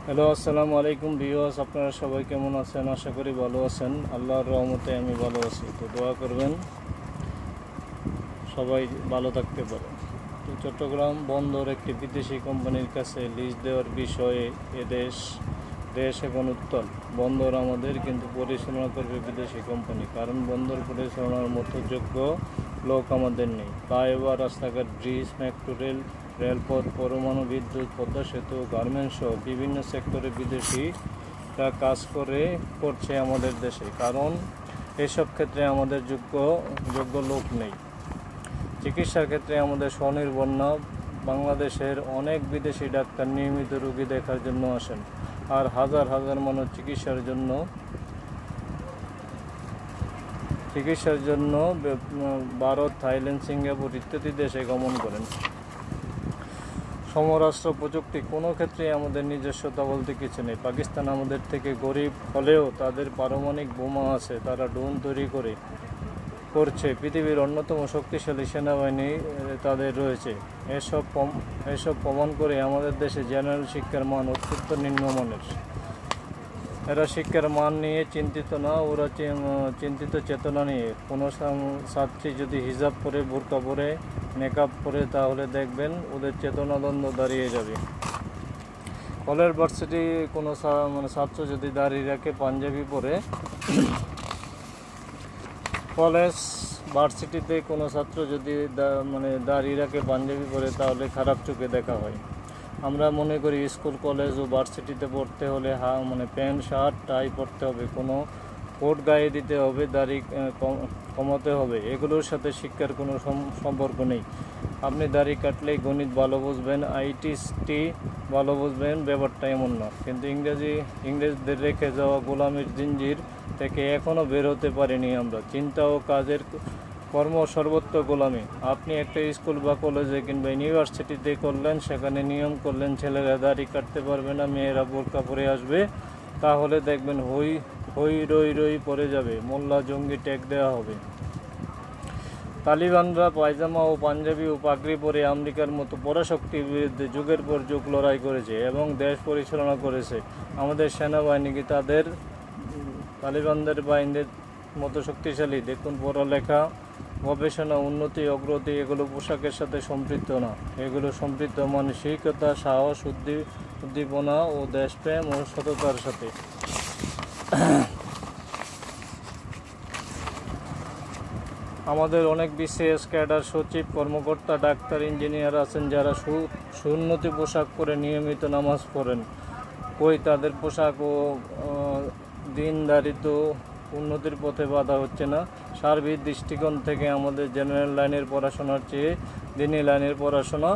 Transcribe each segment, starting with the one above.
Hello, আসসালামু আলাইকুম viewers. আপনারা সবাই কেমন আছেন? আশা করি ভালো আছেন। আল্লাহর রহমতে আমি ভালো আছি। তো দোয়া করবেন সবাই ভালো থাকতে পারে। তো চট্টগ্রাম বন্দর একটি বিদেশি কোম্পানির কাছে লিজ দেওয়ার বিষয়ে দেশ এখন উত্তল। বন্দর আমাদের, কিন্তু পরিচালনা করবে বিদেশি কোম্পানি, কারণ বন্দর পরিচালনার মতো যোগ্য লোক আমাদের নেই। ফ্লাইওভার, রাস্তাঘাট, ব্রিজ, মেট্রো রেল, রেলপথ, পরমাণু বিদ্যুৎ, পদ্মা সেতু, গার্মেন্টস সহ বিভিন্ন সেক্টরে বিদেশিরা কাজ করছে আমাদের দেশে, কারণ এসব ক্ষেত্রে আমাদের যোগ্য লোক নেই। চিকিৎসার ক্ষেত্রে আমাদের স্বনির্ভর না। বাংলাদেশের অনেক বিদেশি ডাক্তার নিয়মিত রোগী দেখার জন্য আসেন, আর হাজার হাজার মানুষ চিকিৎসার জন্য ভারত, থাইল্যান্ড, সিঙ্গাপুর ইত্যাদি দেশে গমন করেন। সমরাষ্ট্র প্রযুক্তি, কোনো ক্ষেত্রেই আমাদের নিজস্বতা বলতে কিছু নেই। পাকিস্তান আমাদের থেকে গরিব হলেও তাদের পারমাণবিক বোমা আছে, তারা ড্রোন তৈরি করছে। পৃথিবীর অন্যতম শক্তিশালী সেনাবাহিনী তাদের রয়েছে। এসব প্রমাণ করে আমাদের দেশে জেনারেল শিক্ষার মান অত্যন্ত নিম্নমানের। এরা শিক্ষার মান নিয়ে চিন্তিত না, ওরা চিন্তিত চেতনা নিয়ে। কোনো ছাত্রী যদি হিজাব পরে, বোরকা পরে, মেকআপ পরে, তাহলে দেখবেন ওদের চেতনাদ্বন্দ্ব দাঁড়িয়ে যাবে। কলেজ ভার্সিটি কোনো ছাত্র যদি দাঁড়িয়ে রাখে, পাঞ্জাবি পরে, কলেজ ভার্সিটিতে কোনো ছাত্র যদি দাঁড়িয়ে রাখে পাঞ্জাবি পরে, তাহলে খারাপ চোখে দেখা হয়। আমরা মনে করি স্কুল, কলেজ ও ভার্সিটিতে পড়তে হলে প্যান্ট, শার্ট, টাই পরতে হবে, কোনো কোট গায়ে দিতে হবে, দাড়ি কমাতে হবে। এগুলোর সাথে শিক্ষার কোনো সম্পর্ক নেই। আপনি দাড়ি কাটলেই গণিত ভালো বুঝবেন, আইটি ভালো বুঝবেন, ব্যাপারটা এমন না। কিন্তু ইংরেজদের রেখে যাওয়া গোলামির জিঞ্জির থেকে এখনও বের হতে পারিনি আমরা। চিন্তা ও কাজের কর্ম সর্বত্র গোলামি। আপনি একটা স্কুল বা কলেজে কিংবা ইউনিভার্সিটিতে করলেন, সেখানে নিয়ম করলেন ছেলেরা দাড়ি কাটতে পারবে না, মেয়েরা বোরকা পরে আসবে, তাহলে দেখবেন হই রই পরে যাবে, মোল্লা জঙ্গি ট্যাগ দেওয়া হবে। তালিবানরা পায়জামা ও পাঞ্জাবি ও পাগড়ি পরে আমেরিকার মতো পরাশক্তির বিরুদ্ধে যুগের পর যুগ লড়াই করেছে এবং দেশ পরিচালনা করেছে। আমাদের সেনাবাহিনী কি তালিবানদের বাহিনীর মতো শক্তিশালী? দেখুন, পড়ালেখা, গবেষণা, উন্নতি, অগ্রগতি এগুলো পোশাকের সাথে সম্পৃক্ত না। এগুলো সম্পৃক্ত মানসিকতা, সাহস, উদ্দীপনা ও দেশপ্রেম ও সততার সাথে। আমাদের অনেক বিশেষ ক্যাডার, সচিব, কর্মকর্তা, ডাক্তার, ইঞ্জিনিয়ার আছেন যারা সুন্নতি পোশাক পরে নিয়মিত নামাজ পড়েন। তাদের পোশাক ও দিনদারিত্ব উন্নতির পথে বাধা হচ্ছে না। সার্বিক দৃষ্টিকোণ থেকে আমাদের জেনারেল লাইনের পড়াশোনার চেয়ে দিনী লাইনের পড়াশোনা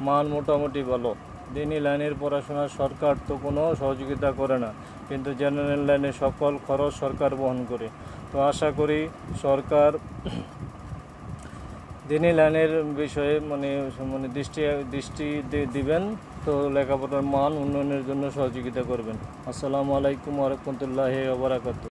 মান মোটামুটি ভালো। দিনী লাইনের পড়াশোনা সরকার তো কোনো সহযোগিতা করে না, কিন্তু জেনারেল লাইনের সকল খরচ সরকার বহন করে। তো আশা করি সরকার দিনী লাইনের বিষয়ে দৃষ্টি দিবেন, তো লেখাপড়ার মান উন্নয়নের জন্য সহযোগিতা করবেন। আসসালামু আলাইকুম ওয়া রাহমাতুল্লাহি ওয়া বারাকাতুহু।